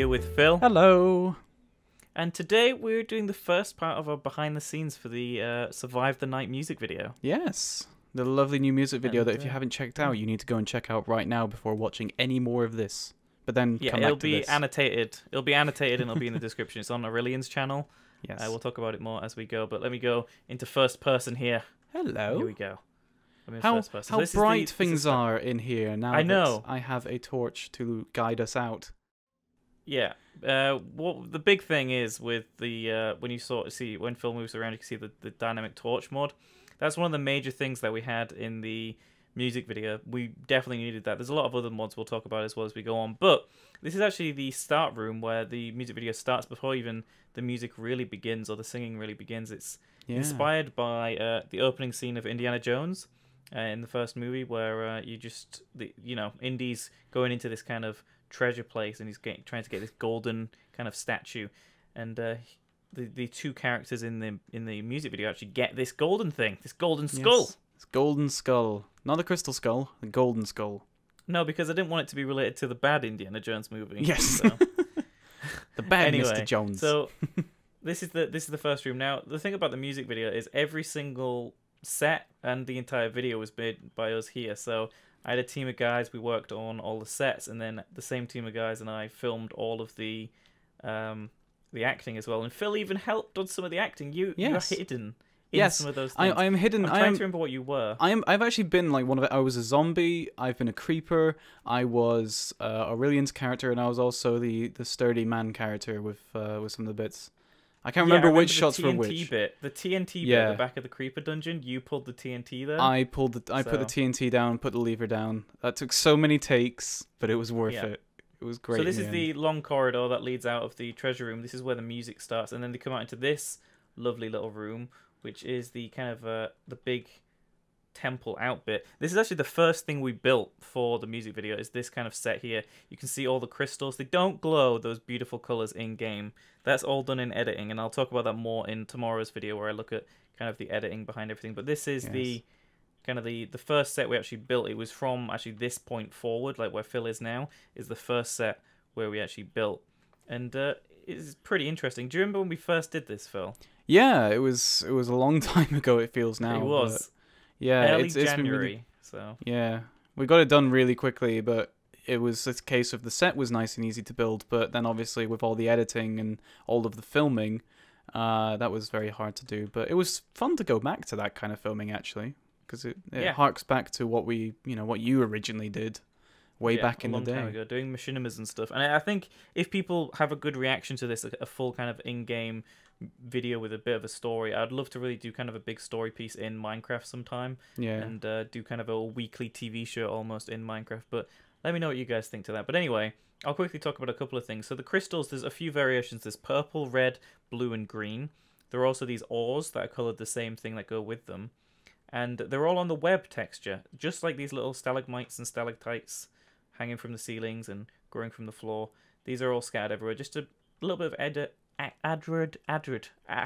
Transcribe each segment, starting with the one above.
here with Phil. Hello. And today we're doing the first part of our behind the scenes for the Survive the Night music video. Yes, the lovely new music video that if you haven't checked out, you need to go and check out right now before watching any more of this. But then come back to this. Annotated. It'll be annotated and it'll be in the description. It's on Aurelian's channel. Yes. We'll talk about it more as we go. But let me go into first person here. Hello. Here we go. How bright things are in here now. I know. That I have a torch to guide us out. Yeah. What the big thing is with the when you sort of see when Phil moves around, you can see the dynamic torch mod. That's one of the major things that we had in the music video. We definitely needed that. There's a lot of other mods we'll talk about as well as we go on, but this is actually the start room where the music video starts before even the music really begins or the singing really begins. It's inspired by the opening scene of Indiana Jones in the first movie, where Indy's going into this kind of treasure place and he's trying to get this golden kind of statue, and the two characters in the music video actually get this golden thing, this golden skull. Yes. It's golden skull, not a crystal skull, a golden skull. No, because I didn't want it to be related to the bad Indiana Jones movie. Yes, so. The bad anyway, Mr. Jones. So this is the first room. Now the thing about the music video is every single set and the entire video was made by us here. So I had a team of guys. We worked on all the sets, and then the same team of guys and I filmed all of the acting as well. And Phil even helped on some of the acting. You're hidden. Some of those things. I am hidden. I'm trying to remember what you were. I've actually been like one of it. I was a zombie. I've been a creeper. I was Aurelian's character, and I was also the sturdy man character with some of the bits. I can't remember which shots were which. The TNT bit at the back of the creeper dungeon. You pulled the TNT there. I put the TNT down, put the lever down. That took so many takes, but it was worth it. It was great. So this is the long corridor that leads out of the treasure room. This is where the music starts, and then they come out into this lovely little room, which is the kind of the big temple out bit. This is actually the first thing we built for the music video, is this kind of set here. You can see all the crystals. They don't glow those beautiful colors in game. That's all done in editing, and I'll talk about that more in tomorrow's video where I look at kind of the editing behind everything. But this is the kind of the first set we actually built. It was from actually this point forward, like where Phil is now, is the first set where we actually built. And it's pretty interesting. Do you remember when we first did this, Phil? Yeah, it was a long time ago, it feels now. It was. Yeah, it's January. So yeah, we got it done really quickly, but it was a case of the set was nice and easy to build, but then obviously with all the editing and all of the filming, that was very hard to do. But it was fun to go back to that kind of filming actually, because it harks back to what what you originally did way back in the day. A long time ago, doing machinimas and stuff. And I think if people have a good reaction to this, a full kind of in-game video with a bit of a story, I'd love to really do kind of a big story piece in Minecraft sometime. Yeah. And do kind of a weekly TV show almost in Minecraft. But let me know what you guys think to that. But anyway, I'll quickly talk about a couple of things. So the crystals, there's a few variations. There's purple, red, blue, and green. There are also these ores that are colored the same thing that go with them. And they're all on the web texture, just like these little stalagmites and stalactites hanging from the ceilings and growing from the floor. These are all scattered everywhere. Just a little bit of I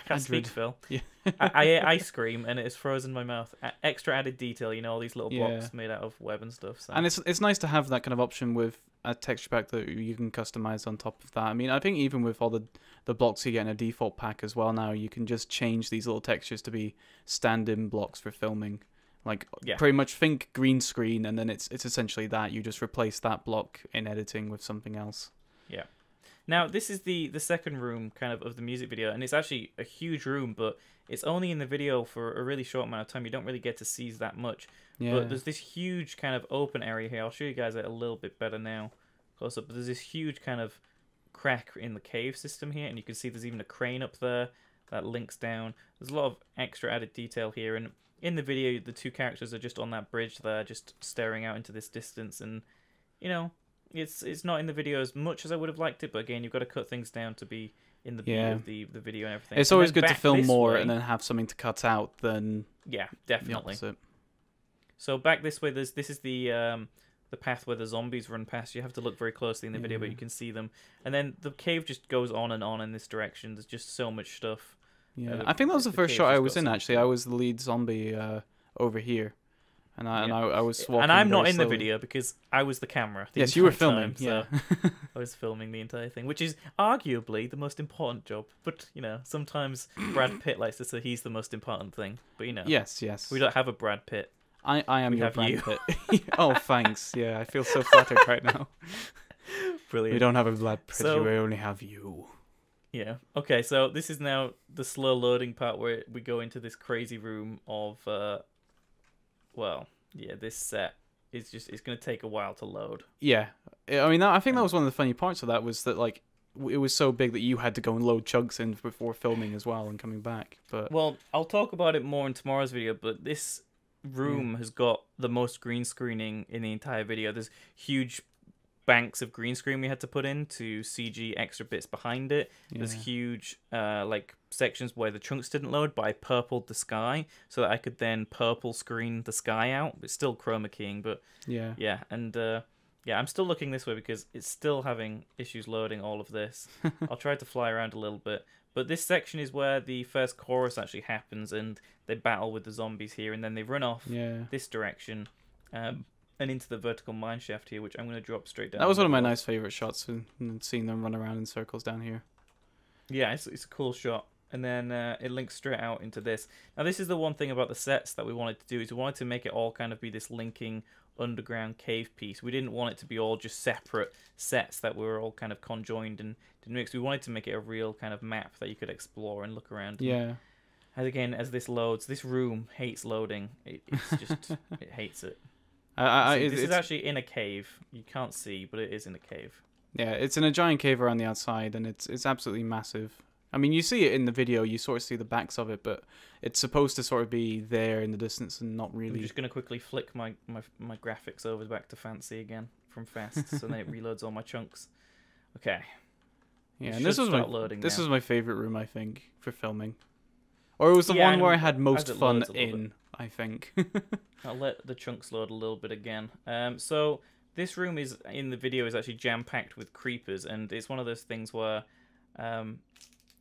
can't speak, Phil. Yeah. I ate ice cream and it's frozen in my mouth. Extra added detail, all these little blocks made out of web and stuff. So. And it's nice to have that kind of option with a texture pack that you can customize on top of that. I mean, I think even with all the blocks you get in a default pack as well now, you can just change these little textures to be stand-in blocks for filming. Like pretty much think green screen, and then it's essentially that. You just replace that block in editing with something else. Yeah. Now, this is the second room kind of the music video, and it's actually a huge room, but it's only in the video for a really short amount of time. You don't really get to see that much. Yeah. But there's this huge kind of open area here. I'll show you guys it a little bit better now, close up. But there's this huge kind of crack in the cave system here, and you can see there's even a crane up there that links down. There's a lot of extra added detail here, and in the video, the two characters are just on that bridge there, just staring out into this distance, and it's not in the video as much as I would have liked it, but again, you've got to cut things down to be in the beat of the video and everything. It's always good to film more and then have something to cut out than definitely. The opposite. So back this way, this is the path where the zombies run past. You have to look very closely in the video, but you can see them. And then the cave just goes on and on in this direction. There's just so much stuff. Yeah, I think that was the first shot I was in, actually. I was the lead zombie over here. I was walking and I'm not very in slowly. the video because I was the camera. Yes, you were filming. Time, so I was filming the entire thing, which is arguably the most important job. But sometimes Brad Pitt likes to say he's the most important thing. But Yes. we don't have a Brad Pitt. I am We your have Brad you. Pitt. Oh, thanks. Yeah, I feel so flattered right now. Brilliant. We don't have a Brad Pitt. So- We only have you. Yeah. Okay. So this is now the slow loading part where we go into this crazy room of, this set is it's going to take a while to load. Yeah, I mean, I think that was one of the funny parts of that was that like it was so big that you had to go and load chunks in before filming as well and coming back. But Well, I'll talk about it more in tomorrow's video, but this room has got the most green screening in the entire video. There's huge banks of green screen we had to put in to CG extra bits behind it. There's huge sections where the chunks didn't load, but I purpled the sky so that I could then purple screen the sky out. It's still chroma keying, but I'm still looking this way because it's still having issues loading all of this. I'll try to fly around a little bit. But this section is where the first chorus actually happens, and they battle with the zombies here, and then they run off this direction and into the vertical mine shaft here, which I'm going to drop straight down. That was one of my nice favourite shots, and seeing them run around in circles down here. Yeah, it's a cool shot. And then it links straight out into this. Now, this is the one thing about the sets that we wanted to do, is we wanted to make it all kind of be this linking underground cave piece. We didn't want it to be all just separate sets that were all kind of conjoined and mixed. We wanted to make it a real kind of map that you could explore and look around. Yeah. And again, as this loads, this room hates loading. It's just, it hates it. This is actually in a cave. You can't see, but it is in a cave. Yeah, it's in a giant cave around the outside, and it's absolutely massive. I mean, you see it in the video, you sort of see the backs of it, but it's supposed to sort of be there in the distance and not really. I'm just going to quickly flick my graphics over back to fancy again from fast, so then it reloads all my chunks. Okay. Yeah, and this was my favorite room, I think, for filming. Or it was the one where I had most fun in, I think. I'll let the chunks load a little bit again. So this room is in the video is actually jam-packed with creepers, and it's one of those things where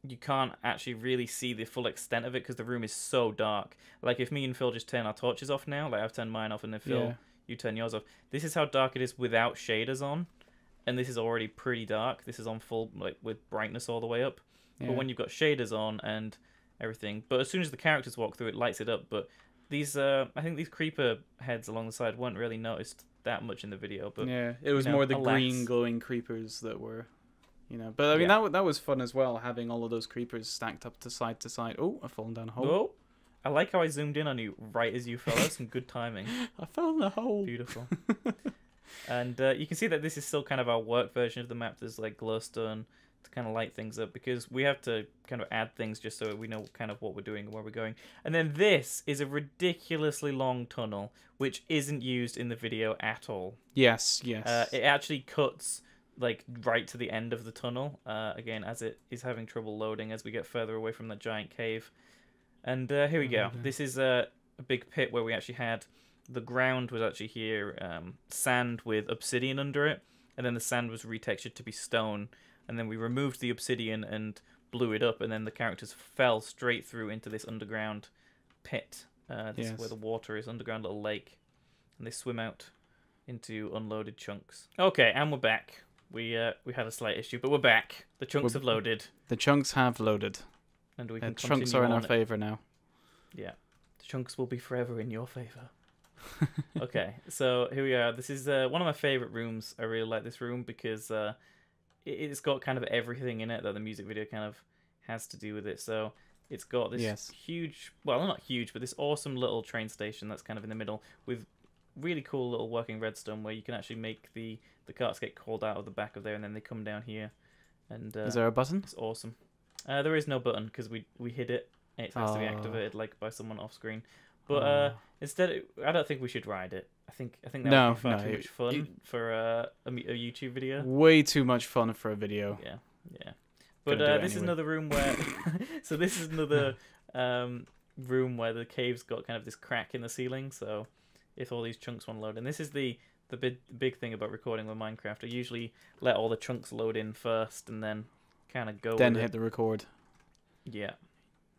you can't actually really see the full extent of it because the room is so dark. Like if me and Phil just turn our torches off now, like I've turned mine off, and then Phil, you turn yours off. This is how dark it is without shaders on, and this is already pretty dark. This is on full, like with brightness all the way up. Yeah. But when you've got shaders on and everything, but as soon as the characters walk through, it lights it up. But these, I think these creeper heads along the side weren't really noticed that much in the video. But yeah, it was more the green glowing creepers that were. But I mean that was fun as well, having all of those creepers stacked up to side. Oh, I've fallen down a hole. Oh, I like how I zoomed in on you right as you fell. That's some good timing. I fell in the hole. Beautiful. And you can see that this is still kind of our work version of the map. There's like glowstone to kind of light things up because we have to kind of add things just so we know kind of what we're doing and where we're going. And then this is a ridiculously long tunnel which isn't used in the video at all. Yes. It actually cuts like right to the end of the tunnel again as it is having trouble loading as we get further away from that giant cave. And here we go. This is a big pit where we actually had the ground was actually here sand with obsidian under it, and then the sand was retextured to be stone, and then we removed the obsidian and blew it up, and then the characters fell straight through into this underground pit. This is where the water is, underground little lake, and they swim out into unloaded chunks. Okay, and we're back. We had a slight issue, but we're back. The chunks have loaded. The chunks have loaded. And we can chunks are in our favour now. Yeah. The chunks will be forever in your favour. Okay, so here we are. This is one of my favourite rooms. I really like this room because it's got kind of everything in it that the music video kind of has to do with it. So it's got this huge, well, not huge, but this awesome little train station that's kind of in the middle with really cool little working redstone where you can actually make the carts get called out of the back of there and then they come down here. And is there a button? It's awesome. There is no button because we hid it. It has to be activated like by someone off screen. But instead, I don't think we should ride it. I think that would be far too much fun for a YouTube video. Way too much fun for a video. Yeah. But this is another room where, so this is another room where the cave's got kind of this crack in the ceiling. So if all these chunks want to load, and this is the big thing about recording with Minecraft, I usually let all the chunks load in first and then kind of go. Then hit the record. Yeah.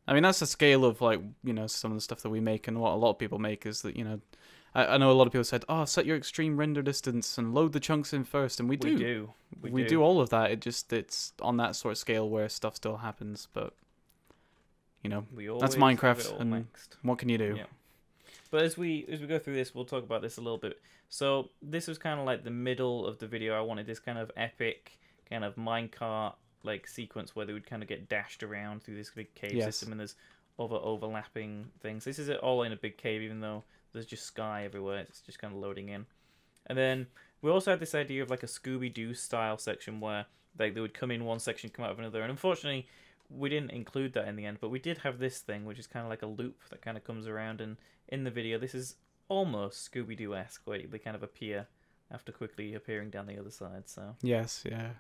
I mean, that's the scale of, like, some of the stuff that we make, and what a lot of people make is that, I know a lot of people said, "Oh, set your extreme render distance and load the chunks in first," and we do. We do all of that. It's on that sort of scale where stuff still happens, but you know, that's Minecraft, and maxed. What can you do? Yeah. But as we go through this, we'll talk about this a little bit. So this was kind of like the middle of the video. I wanted this kind of epic kind of minecart like sequence where they would kind of get dashed around through this big cave system, and there's other overlapping things. This is all in a big cave, even though there's just sky everywhere. It's just kind of loading in. And then we also had this idea of like a Scooby-Doo style section where like they would come in one section, come out of another. And unfortunately, we didn't include that in the end, but we did have this thing, which is kind of like a loop that kind of comes around. And in the video, this is almost Scooby-Doo-esque, where they kind of appear after quickly appearing down the other side. So yes, yeah.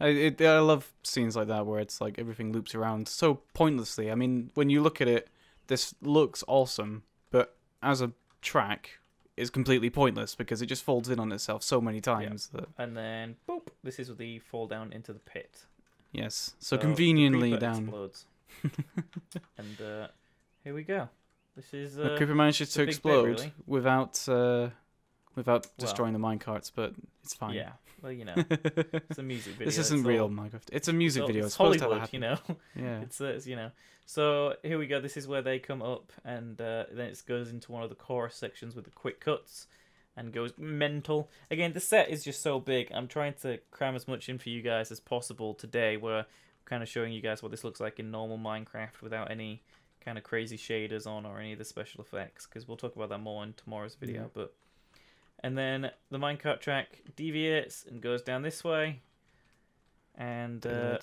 I love scenes like that where it's like everything loops around so pointlessly. I mean, when you look at it, this looks awesome, but as a track, is completely pointless because it just folds in on itself so many times. Yeah. And then, boop, this is the fall down into the pit. Yes, so conveniently down. Explodes. And here we go. This is the creeper manages to explode bit, really. without destroying the minecarts, but it's fine. Yeah, well, you know, it's a music video. This isn't real Minecraft. It's a music video. It's Hollywood, supposed to you know. Yeah. It's you know. So here we go. This is where they come up, and then it goes into one of the chorus sections with the quick cuts, and goes mental. Again, the set is just so big. I'm trying to cram as much in for you guys as possible today. We're kind of showing you guys what this looks like in normal Minecraft without any kind of crazy shaders on or any of the special effects, because we'll talk about that more in tomorrow's video. But and then the minecart track deviates and goes down this way, and then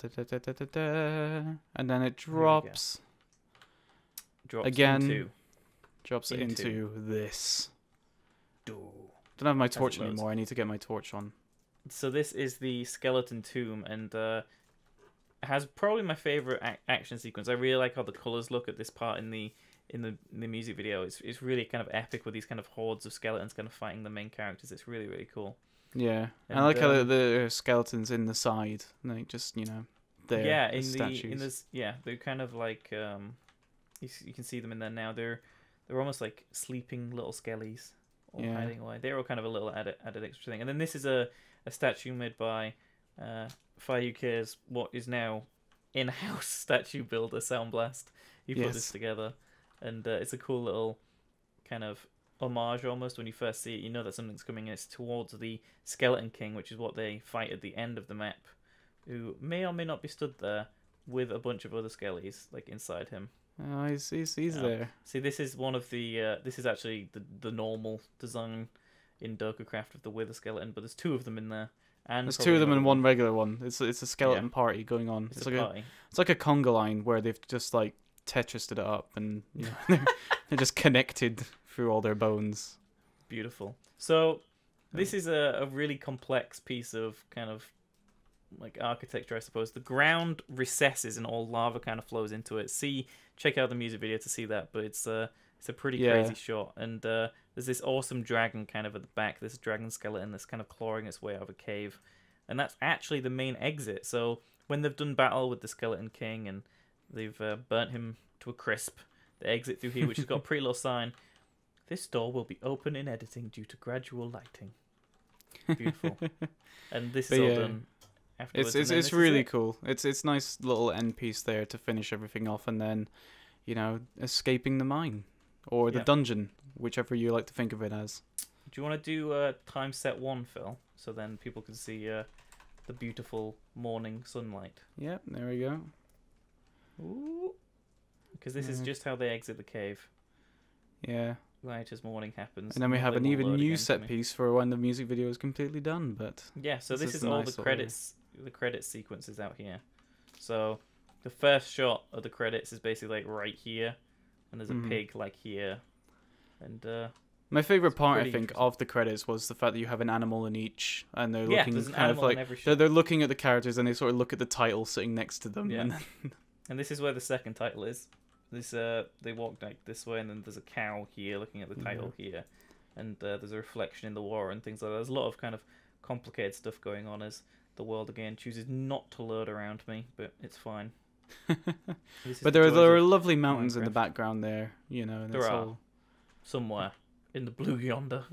it drops again. Drops into this. Don't have my torch anymore. I need to get my torch on. So this is the skeleton tomb, and has probably my favorite action sequence. I really like how the colors look at this part in the music video. It's really kind of epic with these kind of hordes of skeletons kind of fighting the main characters. It's really, really cool. Yeah, and I like how the skeletons in the side, like just they're statues. They're kind of like you can see them in there now. They're almost like sleeping little skellies, all hiding away. They're all kind of a little added extra thing. And then this is a statue made by FyreUK's what is now in-house statue builder Soundblast. He put this together, and it's a cool little kind of homage almost. When you first see it, you know that something's coming, and it's towards the Skeleton King, which is what they fight at the end of the map, who may or may not be stood there with a bunch of other skellies like inside him. Oh, he's there. See, this is one of the this is actually the normal design in Dokacraft of the Wither skeleton, but there's two of them in there. And there's two of them and one regular one. It's a skeleton party going on. It's like a conga line where they've just like Tetrised it up, and they're just connected through all their bones. Beautiful. So this is a really complex piece of kind of like architecture, I suppose. The ground recesses and all lava kind of flows into it. Check out the music video to see that, but it's a pretty crazy shot. And there's this awesome dragon kind of at the back, this dragon skeleton that's kind of clawing its way out of a cave, and that's actually the main exit. So when they've done battle with the Skeleton King and they've burnt him to a crisp, they exit through here, which has got a pretty little sign: "This door will be open in editing due to gradual lighting." Beautiful. And this is all done afterwards. It's really cool. It's nice little end piece there to finish everything off, and then escaping the mine or the dungeon, whichever you like to think of it as. Do you want to do time set 1, Phil, so then people can see the beautiful morning sunlight? Yep, there we go. Ooh. Because this is just how they exit the cave. Yeah. Right as morning happens. And then we have an even new set piece for when the music video is completely done. But yeah, so this is all the credits. The credit sequences out here. So the first shot of the credits is basically like right here, and there's a pig like here, and my favorite part, I think, of the credits was the fact that you have an animal in each, and they're looking kind of like they're looking at the characters, and they sort of look at the title sitting next to them. Yeah. And this is where the second title is. This they walk like this way, and then there's a cow here looking at the title here, and there's a reflection in the water and things like that. There's a lot of kind of complicated stuff going on as the world again chooses not to load around me, but it's fine. But there are lovely mountains in the background there, and there are somewhere. In the blue yonder.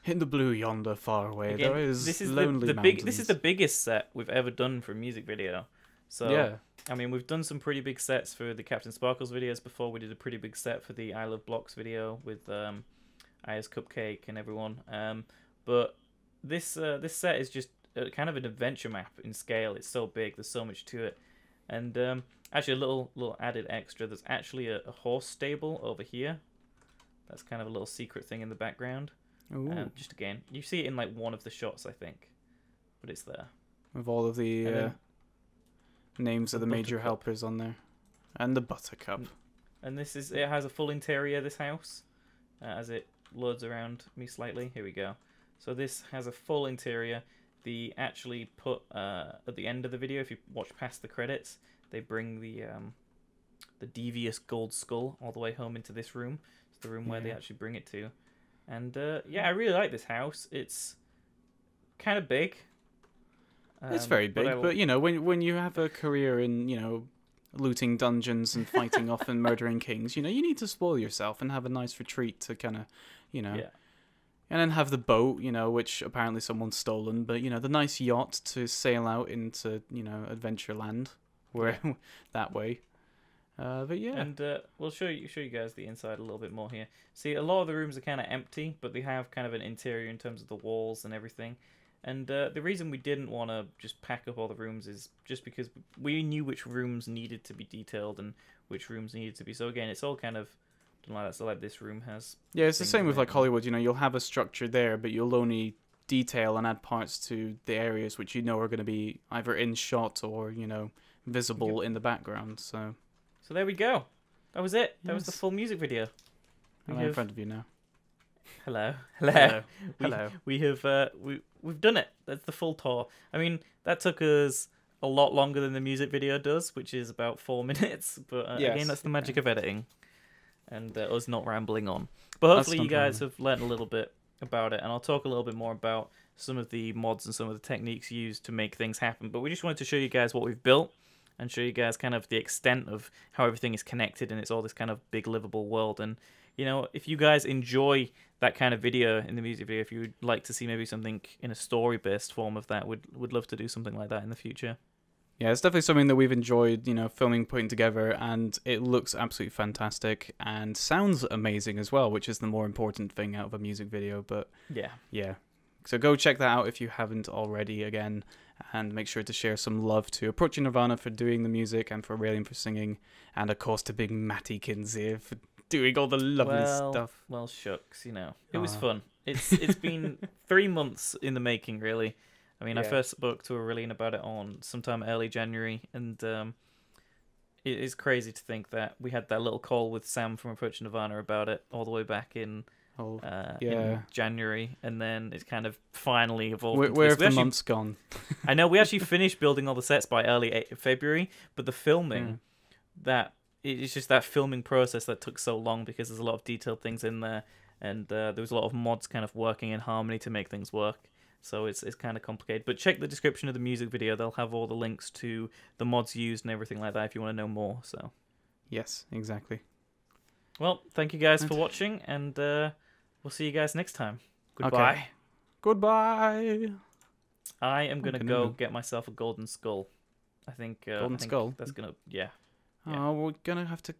In the blue yonder, far away, Again, there is this is lonely the mountains. big. This is the biggest set we've ever done for a music video. So Yeah. I mean, we've done some pretty big sets for the Captain Sparkles videos before. We did a pretty big set for the I Love Blocks video with Aya's Cupcake and everyone. But this set is just kind of an adventure map in scale. It's so big. There's so much to it. And actually, a little added extra. There's actually a horse stable over here. That's kind of a little secret thing in the background. Just again, you see it in like one of the shots, I think, but it's there with all of the names of the major Buttercup. helpers on there, and the Buttercup. And it has a full interior. This house, as it loads around me slightly. Here we go. So this has a full interior. They actually put at the end of the video, if you watch past the credits, they bring the devious gold skull all the way home into this room. It's the room where they actually bring it to. And yeah, I really like this house. It's kind of big. It's very big, but you know, when you have a career in, you know, looting dungeons and fighting off and murdering kings, you know, you need to spoil yourself and have a nice retreat to kind of, you know, and then have the boat, you know, which apparently someone's stolen, but you know, the nice yacht to sail out into, you know, Adventureland, where that way. But yeah, and we'll show you guys the inside a little bit more here. See, a lot of the rooms are kind of empty, but they have kind of an interior in terms of the walls and everything. And the reason we didn't want to just pack up all the rooms is just because we knew which rooms needed to be detailed and which rooms needed to be. So again, it's all kind of like that. So like this room has. Yeah, it's the same with like Hollywood. You know, you'll have a structure there, but you'll only detail and add parts to the areas which you know are going to be either in shot or, you know, visible in the background. So there we go. That was it. That was the full music video. I'm in front of you now. Hello. Hello. We have we've done it. That's the full tour. I mean, that took us a lot longer than the music video does, which is about 4 minutes. But again, that's the magic of editing, and us not rambling on. But hopefully, you guys have learned a little bit about it, and I'll talk a little bit more about some of the mods and some of the techniques used to make things happen. But we just wanted to show you guys what we've built and show you guys kind of the extent of how everything is connected, and it's all this kind of big livable world. And you know, if you guys enjoy that kind of video in the music video, if you would like to see maybe something in a story-based form of that, would love to do something like that in the future. Yeah, it's definitely something that we've enjoyed, you know, filming, putting together, and it looks absolutely fantastic and sounds amazing as well, which is the more important thing out of a music video. But yeah. So go check that out if you haven't already again, and make sure to share some love to Approaching Nirvana for doing the music and for Aurelian for singing, and of course to Big Matty Kinsey for doing all the lovely stuff. Well, shucks, you know. It was fun. It's been 3 months in the making, really. I mean, I first spoke to Aurelian about it on sometime early January, and it is crazy to think that we had that little call with Sam from Approaching Nirvana about it all the way back in January, and then it's kind of finally evolved. Where have the months gone? I know, we actually finished building all the sets by early February, but the filming, it's just that filming process that took so long because there's a lot of detailed things in there, and there was a lot of mods kind of working in harmony to make things work. So it's kind of complicated. But check the description of the music video. They'll have all the links to the mods used and everything like that if you want to know more. So yes, exactly. Well, thank you guys for watching, and we'll see you guys next time. Goodbye. Okay. Goodbye. I am going to go get myself a golden skull. I think golden skull? That's going to... Yeah. Oh, we're gonna have to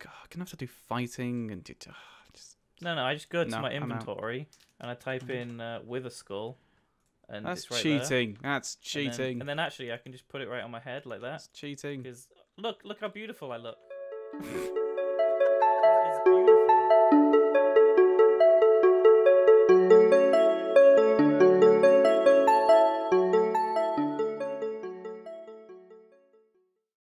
do fighting and No, I just go to my inventory and I type in with a skull, and that's it's right cheating. there. That's cheating. And then actually I can just put it right on my head like that. That's cheating. Because look how beautiful I look.